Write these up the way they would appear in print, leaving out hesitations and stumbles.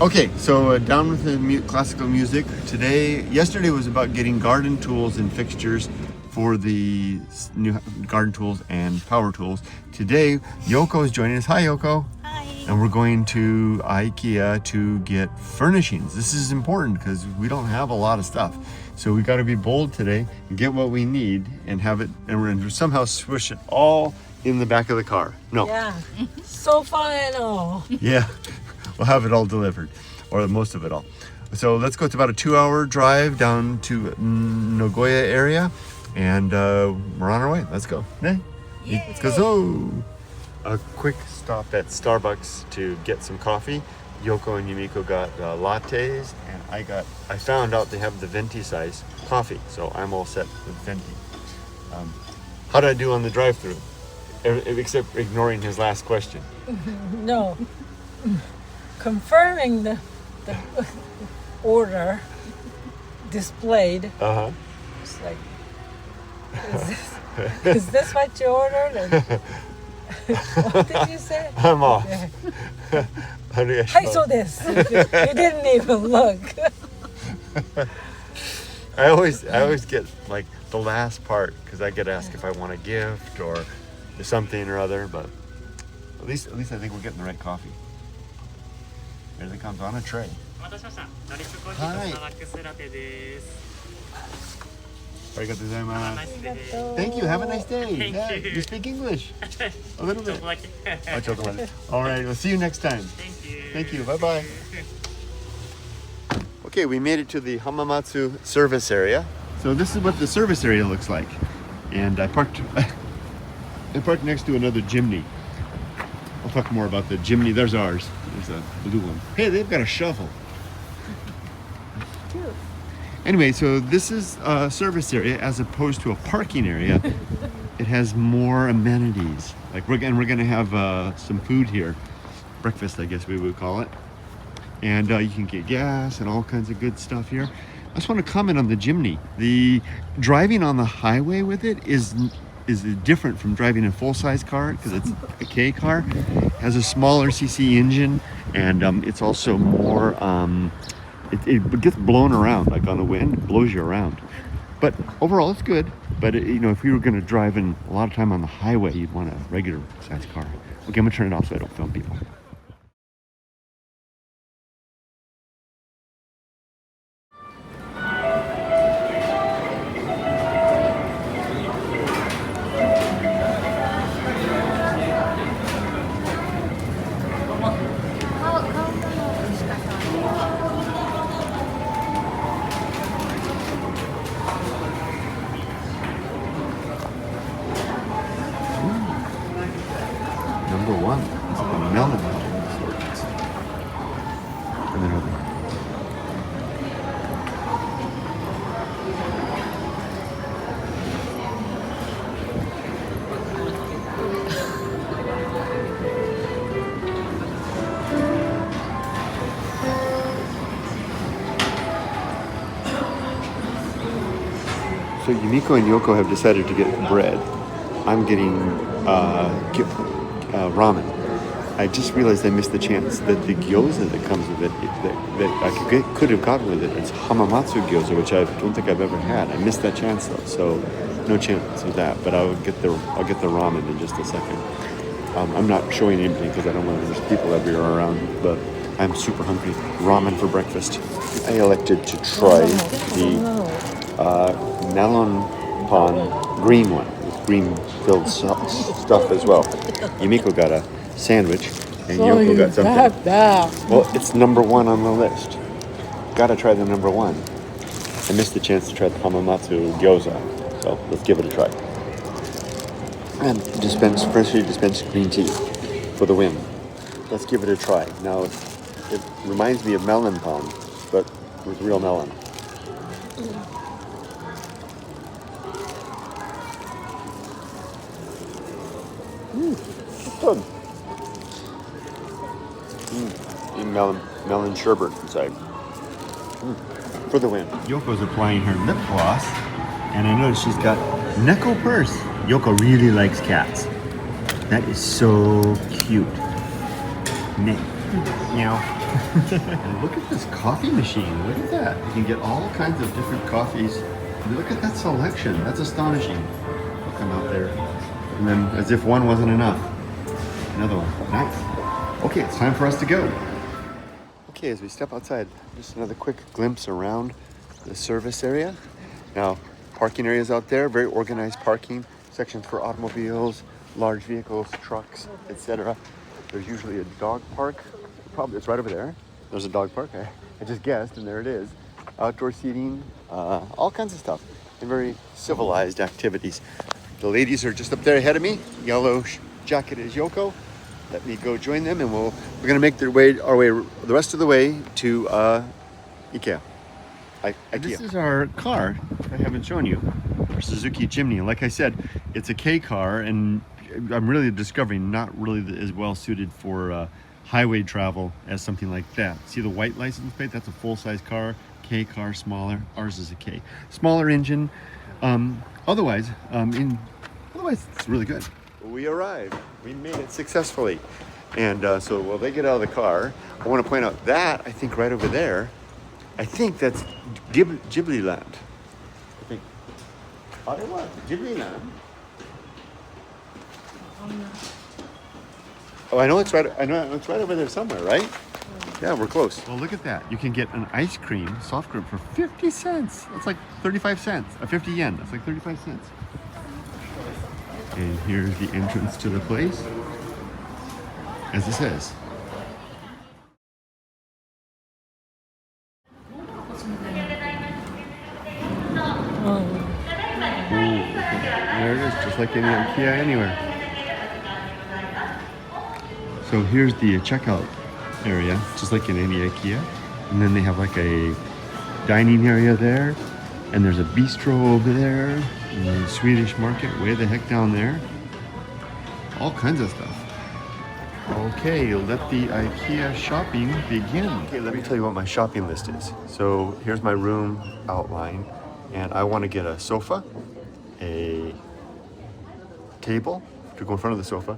Okay, so down with the classical music. Yesterday was about getting garden tools and fixtures for the new garden tools and power tools. Today, Yoko is joining us. Hi, Yoko. Hi. And we're going to IKEA to get furnishings. This is important because we don't have a lot of stuff. So we got to be bold today and get what we need and have it, and we're going to somehow swish it all in the back of the car. No. Yeah. Sofa and all. Yeah. We'll have it all delivered, or most of it all. So let's go. It's about a 2-hour drive down to Nagoya area, and we're on our way. Let's go. Hey, let's go. So, a quick stop at Starbucks to get some coffee. Yoko and Yumiko got lattes, and I found out they have the venti size coffee, so I'm all set with venti. How did I do on the drive-through? Except ignoring his last question. No. Confirming the order displayed. It's like, is this what you ordered? And what did you say? I'm off. Okay. I saw this. You didn't even look. I always get like the last part because I get asked if I want a gift or something or other, but at least I think we're getting the right coffee. There it comes on a tray. Hi. Thank you. Have a nice day. Yeah, you speak English. A little bit. All right. We'll see you next time. Thank you. Bye-bye. Okay, we made it to the Hamamatsu service area. So this is what the service area looks like. And I parked next to another Jimny. I'll talk more about the Jimny. There's ours. There's a blue one. Hey, they've got a shovel. Cute. Anyway, so this is a service area as opposed to a parking area. It has more amenities. Like we're gonna have some food here, breakfast, I guess we would call it. And you can get gas and all kinds of good stuff here. I just want to comment on the Jimny. The driving on the highway with it is different from driving a full-size car because it's a K car. It has a smaller cc engine, and it's also more. It gets blown around, like on the wind, it blows you around. But overall, it's good. But if you were going to drive in a lot of time on the highway, you'd want a regular size car. Okay, I'm gonna turn it off so I don't film people. Number one. It's like a melon. And then over. So Yumiko and Yoko have decided to get bread. I'm getting ramen. I just realized I missed the chance that the gyoza that comes with it, that I could have gotten with it, it's Hamamatsu gyoza, which I don't think I've ever had. I missed that chance though, so no chance of that. But I'll get the ramen in just a second. I'm not showing anything because I don't want there's people everywhere around, but I'm super hungry. Ramen for breakfast. I elected to try the melon pan green one. Green filled stuff as well. Yumiko got a sandwich and Yoko got something. Well, it's number one on the list. Gotta try the number one. I missed the chance to try the Hamamatsu gyoza, so let's give it a try. And freshly dispensed green tea for the win. Let's give it a try. Now, it reminds me of melon pan, but with real melon. Good. Melon sherbet inside. For the win. Yoko's applying her lip gloss, and I noticed she's got Neko purse. Yoko really likes cats. That is so cute. Meow. And look at this coffee machine. Look at that. You can get all kinds of different coffees. Look at that selection. That's astonishing. I'll come out there. And then, as if one wasn't enough, another one. Nice. Okay, it's time for us to go. Okay, as we step outside, just another quick glimpse around the service area. Now, parking areas out there, very organized parking. Sections for automobiles, large vehicles, trucks, etc. There's usually a dog park. Probably it's right over there. There's a dog park. I just guessed, and there it is. Outdoor seating, all kinds of stuff, and very civilized activities. The ladies are just up there ahead of me. Yellow jacket is Yoko. Let me go join them, and we're gonna make our way the rest of the way to IKEA. IKEA. This is our car. I haven't shown you. Our Suzuki Jimny. Like I said, it's a K car, and I'm really discovering not really as well suited for highway travel as something like that. See the white license plate? That's a full-size car. K car, smaller. Ours is a K. Smaller engine. Otherwise, it's really good. We arrived. We made it successfully. And so while they get out of the car, I want to point out that, I think right over there, I think that's Ghibli Land. I think. Ghibli Land. Oh, I know it's right over there somewhere, right? Yeah, we're close. Well, look at that. You can get an ice cream, soft cream, for 50 cents. That's like 35 cents. 50 yen. That's like 35 cents. And here's the entrance to the place, as it says. Ooh, there it is, just like any IKEA anywhere. So here's the checkout area, just like in any IKEA. And then they have like a dining area there. And there's a bistro over there. And the Swedish market way the heck down there. All kinds of stuff. Okay, let the IKEA shopping begin. Okay, let me tell you what my shopping list is. So here's my room outline. And I want to get a sofa, a table to go in front of the sofa,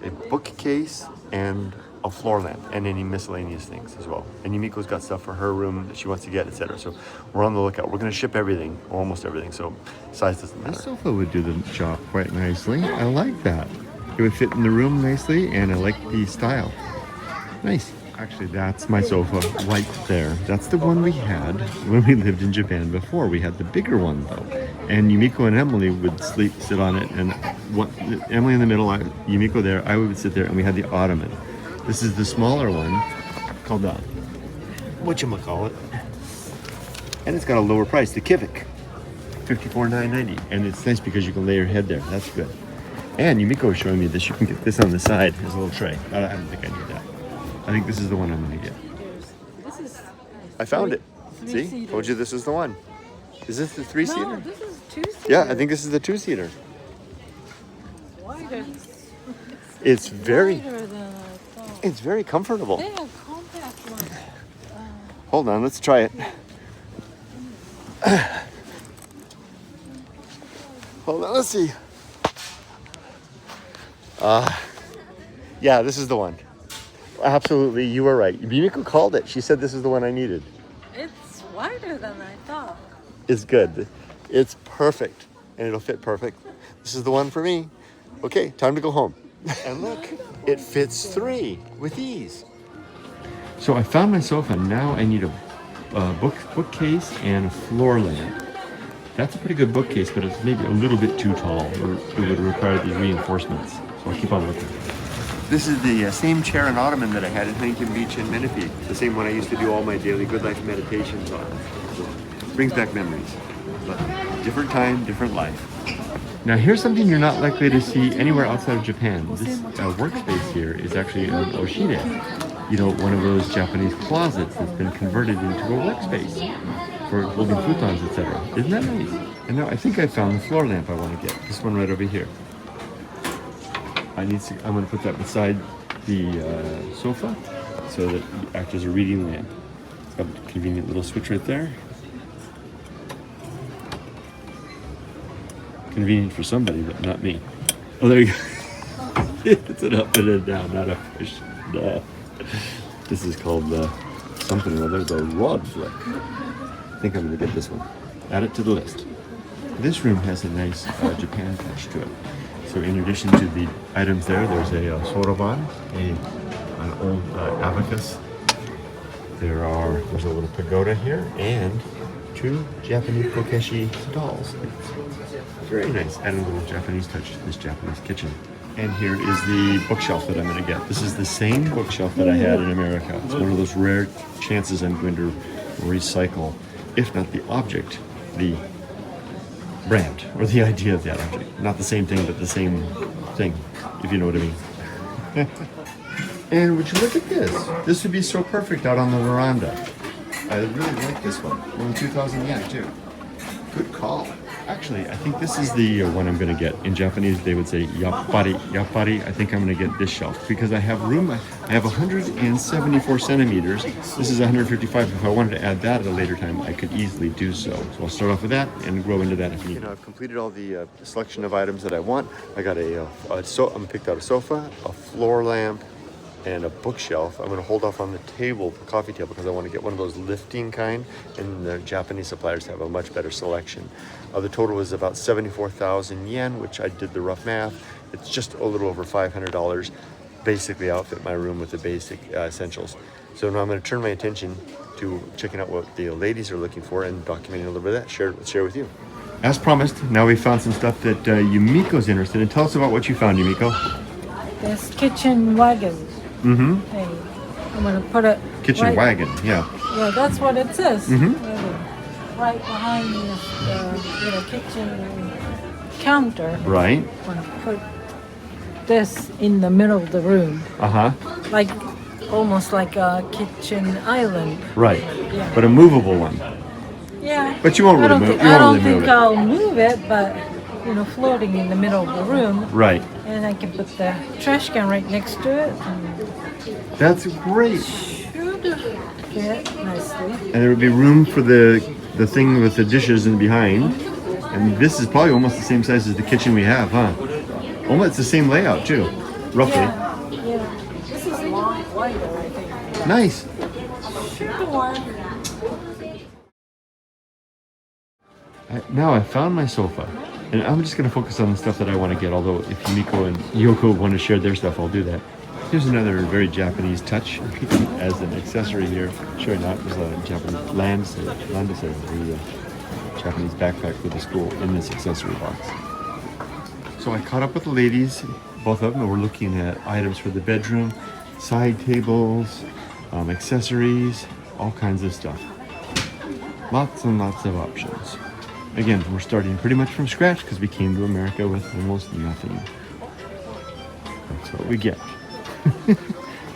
a bookcase, and a floor lamp, and any miscellaneous things as well. And Yumiko's got stuff for her room that she wants to get, etc. So we're on the lookout. We're going to ship everything, or almost everything, so size doesn't matter. The sofa would do the job quite nicely. I like that. It would fit in the room nicely, and I like the style. Nice. Actually, that's my sofa right there. That's the one we had when we lived in Japan before. We had the bigger one though. And Yumiko and Emily would sit on it, and Emily in the middle, Yumiko there, I would sit there, and we had the ottoman. This is the smaller one called the, whatchamacallit. And it's got a lower price, the Kivik, $54,990. And it's nice because you can lay your head there. That's good. And Yumiko was showing me this. You can get this on the side as a little tray. I don't think I need that. I think this is the one I'm going to get. This is. I found it. See? Three-seater. Told you this is the one. Is this the three-seater? No, this is two-seater. Yeah, I think this is the two-seater. Wider. It's very, Wider than I thought. it's very comfortable. They are compact ones. Hold on, let's try it. Hold on, let's see. Yeah, this is the one. Absolutely, you were right. Yumiko called it. She said this is the one I needed. It's wider than I thought. It's good. It's perfect, and it'll fit perfect. This is the one for me. Okay, time to go home. And look, it fits 3 with ease. So I found my sofa. Now I need a bookcase and a floor lamp. That's a pretty good bookcase, but it's maybe a little bit too tall, or it would require these reinforcements. So I'll keep on looking. This is the same chair and ottoman that I had in Huntington Beach in Menifee. The same one I used to do all my daily good life meditations on. So, brings back memories. But different time, different life. Now here's something you're not likely to see anywhere outside of Japan. This workspace here is actually an oshide. You know, one of those Japanese closets that's been converted into a workspace for holding futons, etc. Isn't that nice? And now I think I found the floor lamp I want to get. This one right over here. I'm going to put that beside the sofa so that it acts as a reading lamp. It's got a convenient little switch right there. Convenient for somebody, but not me. Oh, there you go. It's an up and a down, not a push. No. This is called something or other, the rod flick. I think I'm gonna get this one. Add it to the list. This room has a nice Japan touch to it. So in addition to the items there's a soroban, an old abacus. There's a little pagoda here, and 2 Japanese kokeshi dolls. Very nice. Add a little Japanese touch to this Japanese kitchen. And here is the bookshelf that I'm going to get. This is the same bookshelf that I had in America. It's one of those rare chances I'm going to recycle, if not the object, the brand, or the idea of that object. Not the same thing, but the same thing, if you know what I mean. And would you look at this? This would be so perfect out on the veranda. I really like this one. Only 2,000 yen too. Good call. Actually, I think this is the one I'm going to get. In Japanese, they would say yappari. Yappari. I think I'm going to get this shelf because I have room. I have 174 centimeters. This is 155. If I wanted to add that at a later time, I could easily do so. So I'll start off with that and grow into that if need. I've completed all the selection of items that I want. I got I'm picked out a sofa, a floor lamp, and a bookshelf. I'm going to hold off on the table, the coffee table, because I want to get one of those lifting kind, and the Japanese suppliers have a much better selection. The total was about 74,000 yen, which I did the rough math. It's just a little over $500. Basically outfit my room with the basic essentials. So now I'm going to turn my attention to checking out what the ladies are looking for and documenting a little bit of that, share with you. As promised, now we found some stuff that Yumiko's interested in. Tell us about what you found, Yumiko. This kitchen wagon. Mm-hmm. Hey, I'm gonna put it. Kitchen wagon, yeah. Yeah, that's what it says. Mm-hmm. Right behind the kitchen counter. Right. I'm gonna put this in the middle of the room. Like almost like a kitchen island. Right. Yeah. But a movable one. Yeah. But you won't really move. I don't think I'll move it, but floating in the middle of the room. Right. And I can put the trash can right next to it. That's great. Should fit nicely. And there would be room for the thing with the dishes in behind. And this is probably almost the same size as the kitchen we have, huh? Almost it's the same layout too, roughly. Yeah. This is wider, I think. Nice. Should work. Now I found my sofa. And I'm just going to focus on the stuff that I want to get, although if Yumiko and Yoko want to share their stuff, I'll do that. Here's another very Japanese touch as an accessory here. Sure enough, there's a Japanese landau, the Japanese backpack for the school in this accessory box. So I caught up with the ladies, both of them, and we're looking at items for the bedroom, side tables, accessories, all kinds of stuff. Lots and lots of options. Again, we're starting pretty much from scratch because we came to America with almost nothing. That's what we get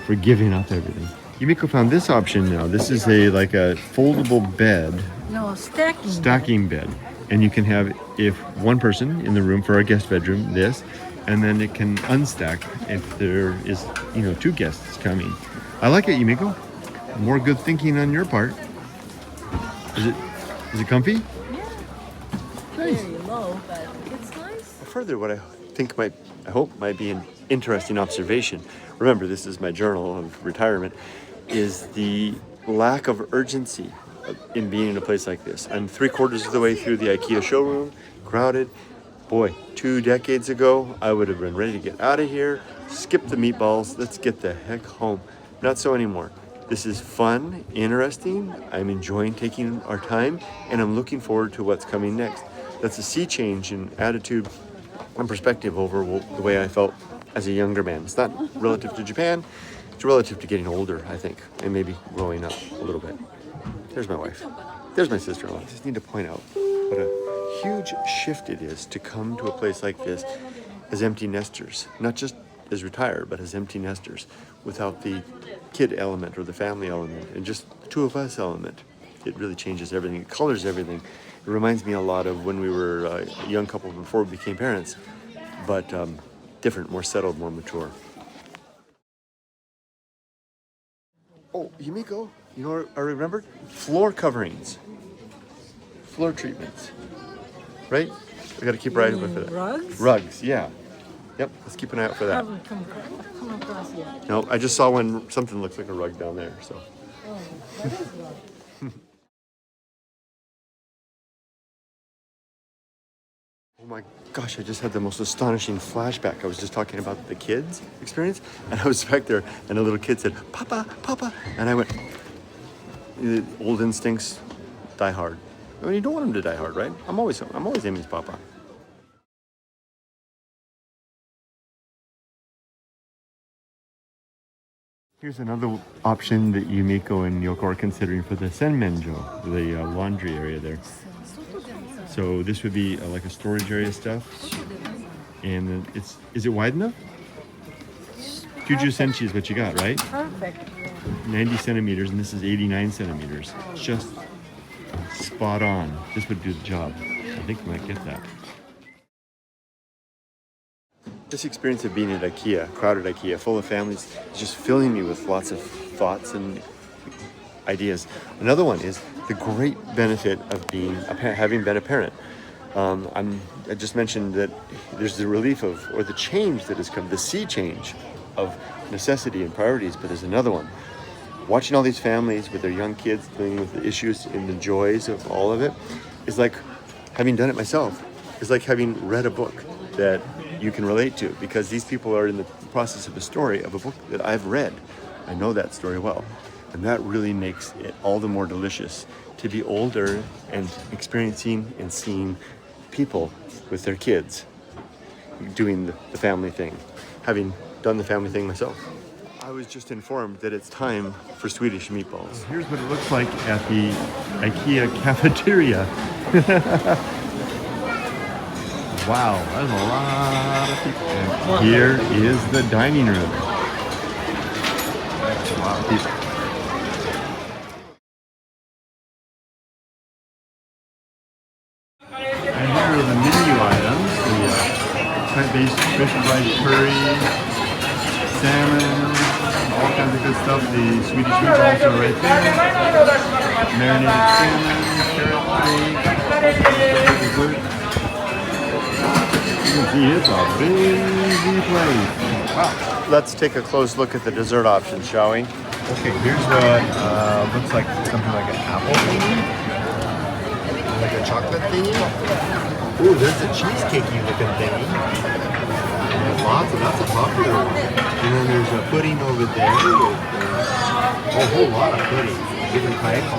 for giving up everything. Yumiko found this option now. This is like a foldable bed. No, stacking bed. And you can have, if one person in the room for our guest bedroom, this, and then it can unstack if there is, 2 guests coming. I like it, Yumiko. More good thinking on your part. Is it comfy? Nice. Very low, but it's nice. Further, what I hope might be an interesting observation. Remember, this is my journal of retirement. Is the lack of urgency in being in a place like this. I'm 3/4 of the way through the IKEA showroom, crowded. Boy, 2 decades ago, I would have been ready to get out of here, skip the meatballs, let's get the heck home. Not so anymore. This is fun, interesting. I'm enjoying taking our time, and I'm looking forward to what's coming next. That's a sea change in attitude and perspective over the way I felt as a younger man. It's not relative to Japan, it's relative to getting older, I think, and maybe growing up a little bit. There's my wife. There's my sister-in-law. I just need to point out what a huge shift it is to come to a place like this as empty nesters. Not just as retired, but as empty nesters, without the kid element or the family element, and just the 2 of us element. It really changes everything. It colors everything. It reminds me a lot of when we were a young couple before we became parents, but different, more settled, more mature. Oh, Yumiko, I remembered? Floor coverings. Floor treatments. Right? We got to keep right with it. Rugs? Rugs, yeah. Yep, let's keep an eye out for that. Haven't come across yet. No, I just saw one, something looks like a rug down there, so. Oh, that is right. Oh my gosh, I just had the most astonishing flashback. I was just talking about the kids' experience, and I was back there, and a little kid said, Papa, Papa, and I went, the old instincts die hard. I mean, you don't want them to die hard, right? I'm always Amy's Papa. Here's another option that Yumiko and Yoko are considering for the senmenjo, the laundry area there. So this would be like a storage area stuff. And then is it wide enough? 90 centi is what you got, right? Perfect. 90 centimeters, and this is 89 centimeters. Just spot on. This would do the job. I think we might get that. This experience of being at IKEA, crowded IKEA, full of families, is just filling me with lots of thoughts and ideas. Another one is the great benefit of being having been a parent. I just mentioned that there's the relief of, or the change that has come, the sea change of necessity and priorities, but there's another one. Watching all these families with their young kids dealing with the issues and the joys of all of it is like having done it myself. It's like having read a book that you can relate to, because these people are in the process of a story of a book that I've read. I know that story well. And that really makes it all the more delicious to be older and experiencing and seeing people with their kids doing the family thing, having done the family thing myself. I was just informed that it's time for Swedish meatballs. Here's what it looks like at the IKEA cafeteria. Wow, that's a lot of people. And here is the dining room. That's a lot of people. And here are the menu items. The plant-based fish and rice curry, salmon, all kinds of good stuff. The Swedish meatballs are right there. Marinated salmon, carrot cake, dessert. You can see it's a busy place. Wow. Let's take a close look at the dessert options, shall we? Okay, here's what looks like something like an apple thingy. Like a chocolate thingy. Ooh, there's a cheesecakey looking thingy. And that's a popular one. And then there's a pudding over there with a whole lot of pudding. Different types,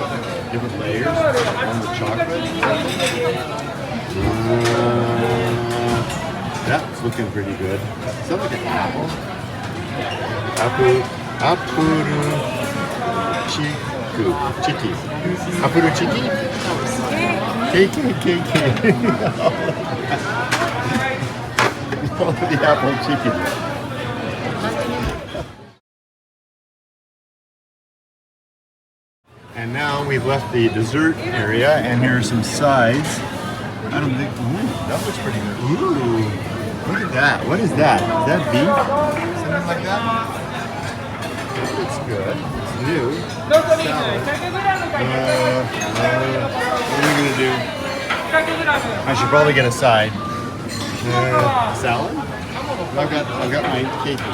different layers. One with chocolate. That's looking pretty good. Sounds like an apple. Apuru chiki. Apuru chiki? KKKK. The apple chicken. And now we've left the dessert area, and here are some sides. I don't think. Ooh, that looks pretty good. Ooh. Look at that. What is that? Is that beef? Something like that? That looks good. It's new. Salad. What are we going to do? I should probably get a side. Salad? I've got my cake.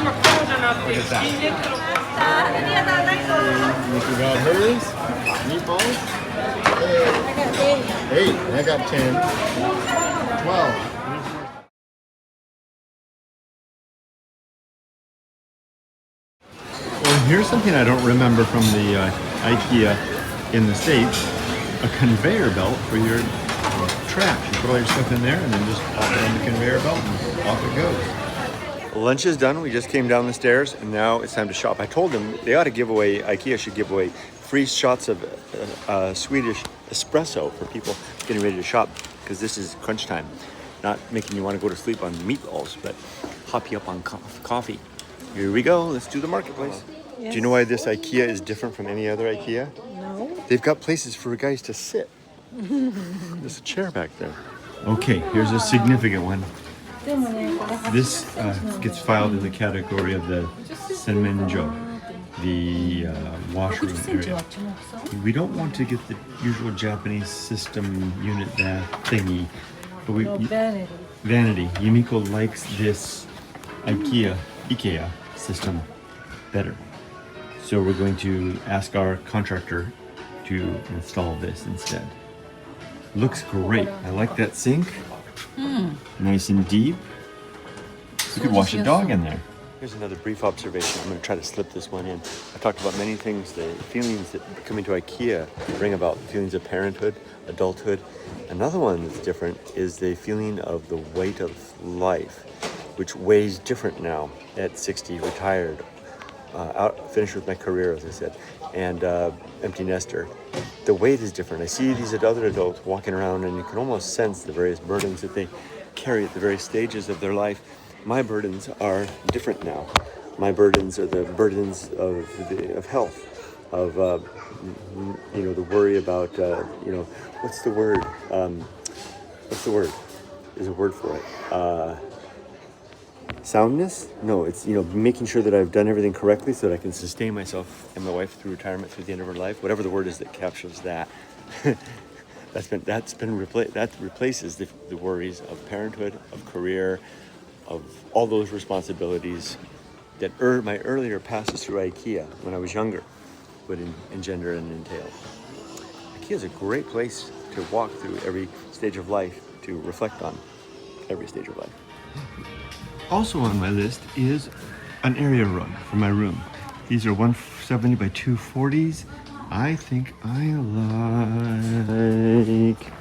Look at that. You got hers? Meatballs? 8. I got 10. 12. Here's something I don't remember from the IKEA in the States, a conveyor belt for your trash. You put all your stuff in there and then just pop it on the conveyor belt and off it goes. Lunch is done. We just came down the stairs and now it's time to shop. I told them they ought to give away, IKEA should give away free shots of Swedish espresso for people getting ready to shop, because this is crunch time. Not making you want to go to sleep on meatballs, but hop you up on coffee. Here we go. Let's do the marketplace. Yes. Do you know why this IKEA is different from any other IKEA? No. They've got places for guys to sit. There's a chair back there. Okay, here's a significant one. This gets filed in the category of the senmenjo, the washroom area. We don't want to get the usual Japanese system unit bath thingy, but vanity. Yumiko likes this IKEA system better. So we're going to ask our contractor to install this instead. Looks great. I like that sink. Nice and deep. You could wash a dog in there. Here's another brief observation. I'm going to try to slip this one in. I talked about many things, the feelings that coming to IKEA bring about, feelings of parenthood, adulthood. Another one that's different is the feeling of the weight of life, which weighs different now at 60, retired, finished with my career, as I said, and empty nester. The weight is different. I see these other adults walking around, and you can almost sense the various burdens that they carry at the various stages of their life. My burdens are different now. My burdens are the burdens of health, of the worry about what's the word? There's a word for it. Soundness? No, it's making sure that I've done everything correctly so that I can sustain myself and my wife through retirement, through the end of her life. Whatever the word is that captures that. that replaces the worries of parenthood, of career, of all those responsibilities that my earlier passes through IKEA when I was younger would engender and entail. IKEA is a great place to walk through every stage of life, to reflect on every stage of life. Also on my list is an area rug for my room. These are 170 by 240s. I think I like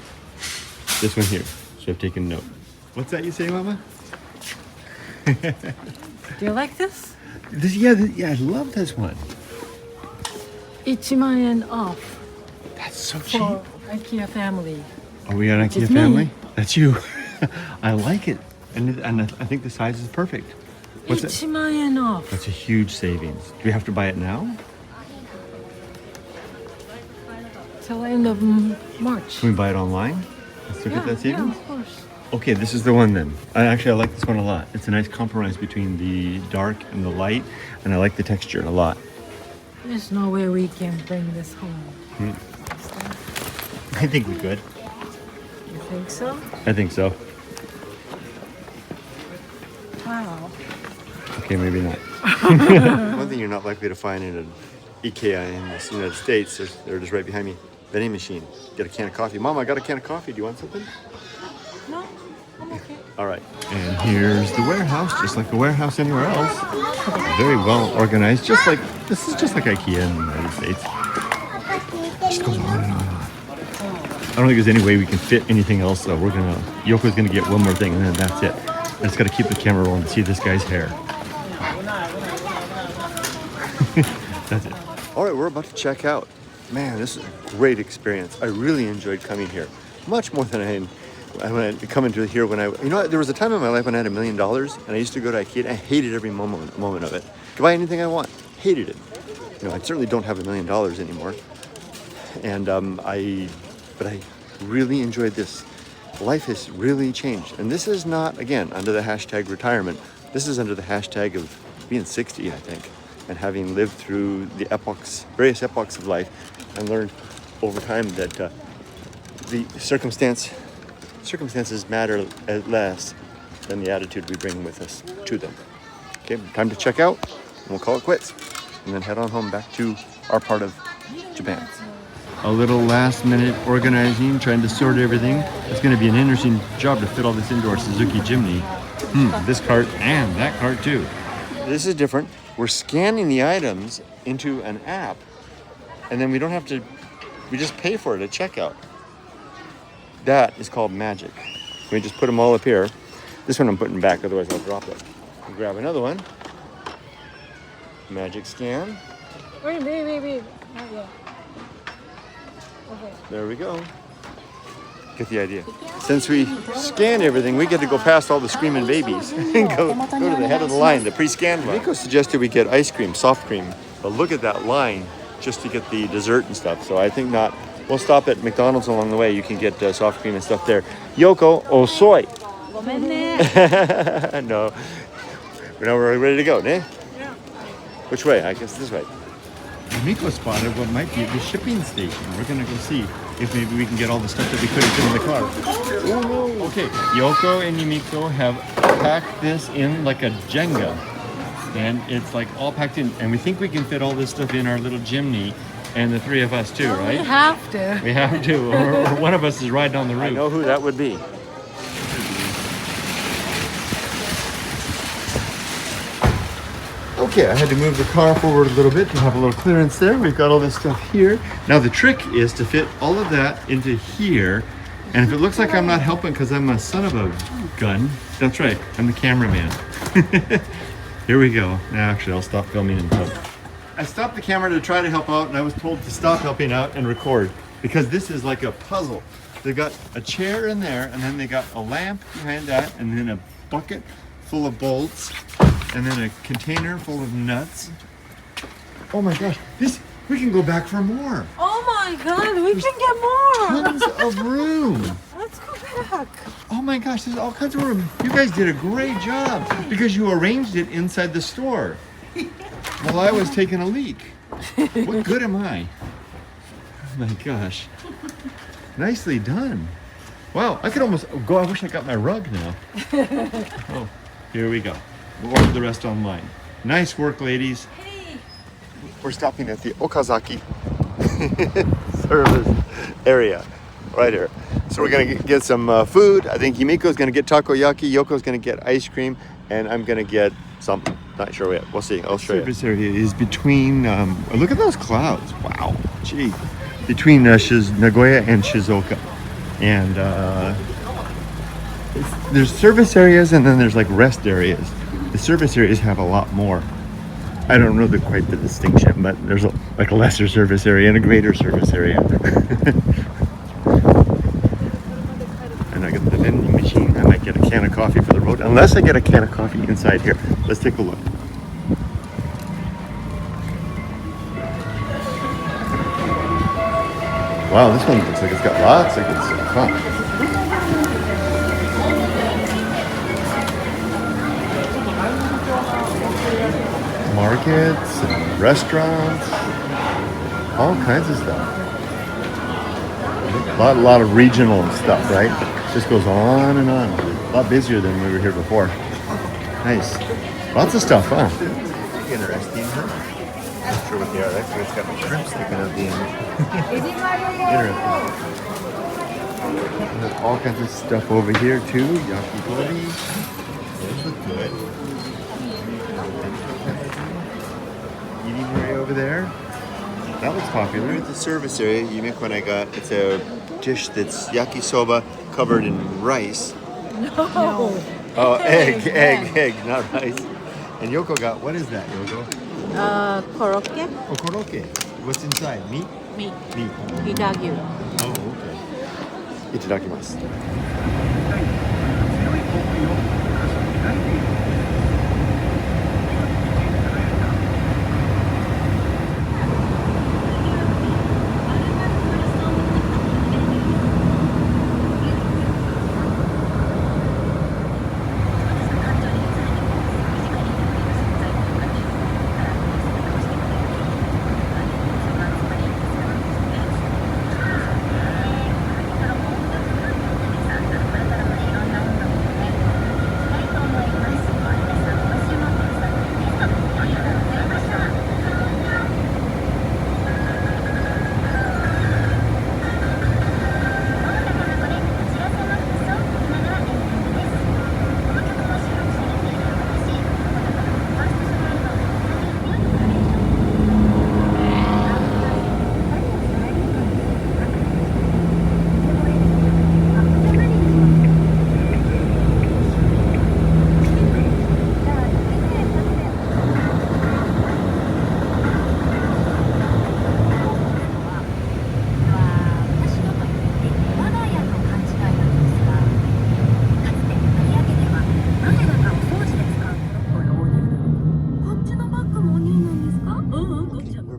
this one here. So I've taken note. What's that you say, Mama? Do you like this? Yeah, I love this one. 1万円 off. That's so cheap. For IKEA family. Are we an IKEA family? That's you. I like it. And I think the size is perfect. What's that? 1万円 off. That's a huge savings. Do we have to buy it now? Till the end of March. Can we buy it online? Let's look at that savings. Yeah, of course. Okay, this is the one then. I like this one a lot. It's a nice compromise between the dark and the light, and I like the texture a lot. There's no way we can bring this home. I think we could. You think so? I think so. Wow. Okay, maybe not. One thing you're not likely to find in an IKEA in the United States, they're just right behind me, vending machine. Get a can of coffee. Mom, I got a can of coffee. Do you want something? No, I'm okay. All right. And here's the warehouse, just like a warehouse anywhere else. Very well organized, this is just like IKEA in the United States. Just goes on and on and on. I don't think there's any way we can fit anything else though. Yoko's gonna get one more thing and then that's it. I just gotta keep the camera rolling to see this guy's hair. That's it. All right, we're about to check out. Man, this is a great experience. I really enjoyed coming here, much more than I went coming to here when there was a time in my life when I had $1 million and I used to go to IKEA and I hated every moment of it. Could buy anything I want, hated it. I certainly don't have $1 million anymore. And but I really enjoyed this. Life has really changed. And this is not, again, under the hashtag retirement. This is under the hashtag of being 60, I think, and having lived through the various epochs of life and learned over time that the circumstances matter less than the attitude we bring with us to them. Okay, time to check out, and we'll call it quits, and then head on home back to our part of Japan. A little last minute organizing, trying to sort everything. It's going to be an interesting job to fit all this into our Suzuki Jimny. This cart and that cart too. This is different. We're scanning the items into an app, and then we just pay for it at checkout. That is called magic. We just put them all up here. This one I'm putting back, otherwise I'll drop it. We'll grab another one. Magic scan. Wait. Not yet. Okay. There we go. Get the idea. Since we scan everything, we get to go past all the screaming babies and go to the head of the line, the pre-scanned one. Nico suggested we get ice cream, soft cream, but look at that line just to get the dessert and stuff. So I think not. We'll stop at McDonald's along the way. You can get soft cream and stuff there. Yoko, osoi. No. Now we're ready to go, ne? Yeah. Which way? I guess this way. Miko spotted what might be the shipping station. We're going to go see. if maybe we can get all the stuff that we couldn't fit in the car. Oh no! Okay, Yoko and Yumiko have packed this in like a Jenga. And it's like all packed in. And we think we can fit all this stuff in our little chimney. And the three of us too, right? We have to. We have to. Or one of us is riding on the roof. I know who that would be. Okay, I had to move the car forward a little bit to have a little clearance there. We've got all this stuff here. Now the trick is to fit all of that into here. And if it looks like I'm not helping because I'm a son of a gun, that's right, I'm the cameraman. Here we go. Now actually I'll stop filming and help. I stopped the camera to try to help out and I was told to stop helping out and record because this is like a puzzle. They got a chair in there and then they got a lamp behind that and then a bucket full of bolts and then a container full of nuts. Oh my gosh, we can go back for more. Oh my God, we can get more. Tons of room. Let's go back. Oh my gosh, there's all kinds of room. You guys did a great job because you arranged it inside the store while I was taking a leak. What good am I? Oh my gosh. Nicely done. Wow, I could almost go. I wish I got my rug now. Oh, here we go. We'll order the rest online. Nice work, ladies. Hey. We're stopping at the Okazaki service area right here. So we're gonna get some food. I think Himiko's gonna get takoyaki, Yoko's gonna get ice cream, and I'm gonna get something. Not sure yet. We'll see. I'll show you. The service area is between, look at those clouds. Wow, gee. Between Nagoya and Shizuoka. And there's service areas and then there's like rest areas. The service areas have a lot more. I don't know quite the distinction, but there's like a lesser service area and a greater service area. And I got the vending machine. I might get a can of coffee for the road, unless I get a can of coffee inside here. Let's take a look. Wow, this one looks like it's got lots of good stuff, huh? Markets and restaurants, all kinds of stuff. A lot of regional stuff, right? Just goes on and on. A lot busier than we were here before. Nice. Lots of stuff, huh? Interesting, huh? Not sure what they are. Actually, it's got shrimp sticking out the end. Interesting. There's all kinds of stuff over here too. Yakitori. Those look good. Eating area over there. That looks popular. At the service area, Yumiko and I got, it's a dish that's yakisoba covered in rice. No. Oh, egg, not rice. And Yoko got, what is that, Yoko? Korokke. Oh, korokke. What's inside? Meat? Meat. Meat. Hidagyu. Oh, okay. Itadakimasu.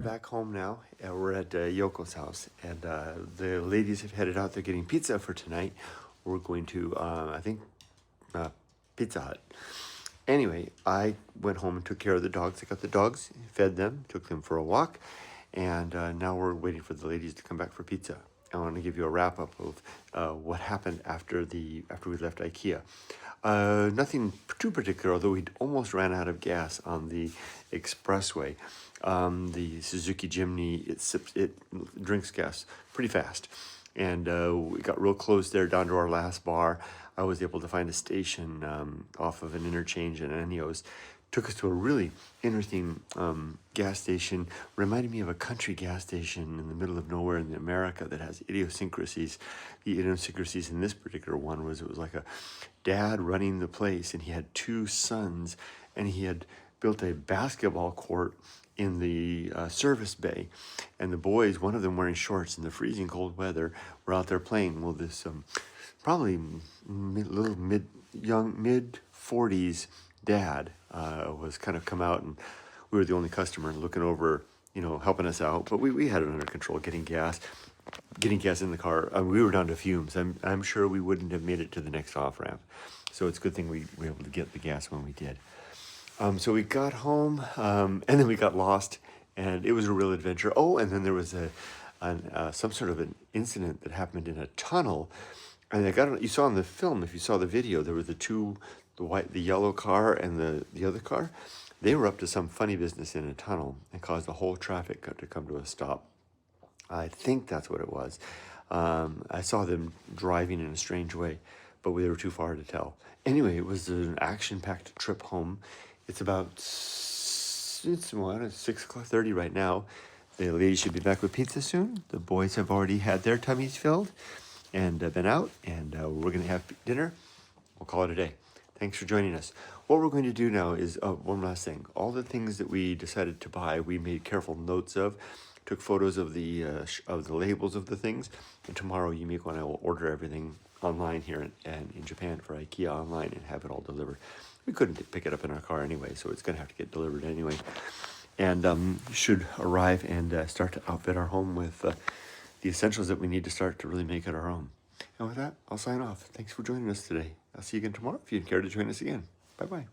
Back home now. We're at Yoko's house, and the ladies have headed out. They're getting pizza for tonight. We're going to, I think, Pizza Hut. Anyway, I went home and took care of the dogs. I got the dogs, fed them, took them for a walk, and now we're waiting for the ladies to come back for pizza. I want to give you a wrap up of what happened after we left IKEA. Nothing too particular, although we almost ran out of gas on the expressway. The Suzuki Jimny, it drinks gas pretty fast. And we got real close there down to our last bar. I was able to find a station off of an interchange in Enios. Took us to a really interesting gas station. Reminded me of a country gas station in the middle of nowhere in America that has idiosyncrasies. The idiosyncrasies in this particular one was it was like a dad running the place, and he had two sons, and he had built a basketball court in the service bay, and the boys, one of them wearing shorts in the freezing cold weather, were out there playing. Well, this probably mid 40s dad was kind of come out, and we were the only customer looking over, helping us out. But we had it under control, getting gas in the car. We were down to fumes. I'm sure we wouldn't have made it to the next off ramp. So it's a good thing we were able to get the gas when we did. So we got home, and then we got lost, and it was a real adventure. Oh, and then there was some sort of an incident that happened in a tunnel, and you saw in the film, if you saw the video, there were the yellow car and the other car. They were up to some funny business in a tunnel and caused the whole traffic to come to a stop. I think that's what it was. I saw them driving in a strange way, but we were too far to tell. Anyway, it was an action-packed trip home. It's about 6:30 right now. The ladies should be back with pizza soon. The boys have already had their tummies filled and been out, and we're going to have dinner. We'll call it a day. Thanks for joining us. What we're going to do now is one last thing. All the things that we decided to buy, we made careful notes of, took photos of the labels of the things, and tomorrow Yumiko and I will order everything online here and in Japan for IKEA online and have it all delivered. We couldn't pick it up in our car anyway, so it's going to have to get delivered anyway. And should arrive and start to outfit our home with the essentials that we need to start to really make it our own. And with that, I'll sign off. Thanks for joining us today. I'll see you again tomorrow if you care to join us again. Bye-bye.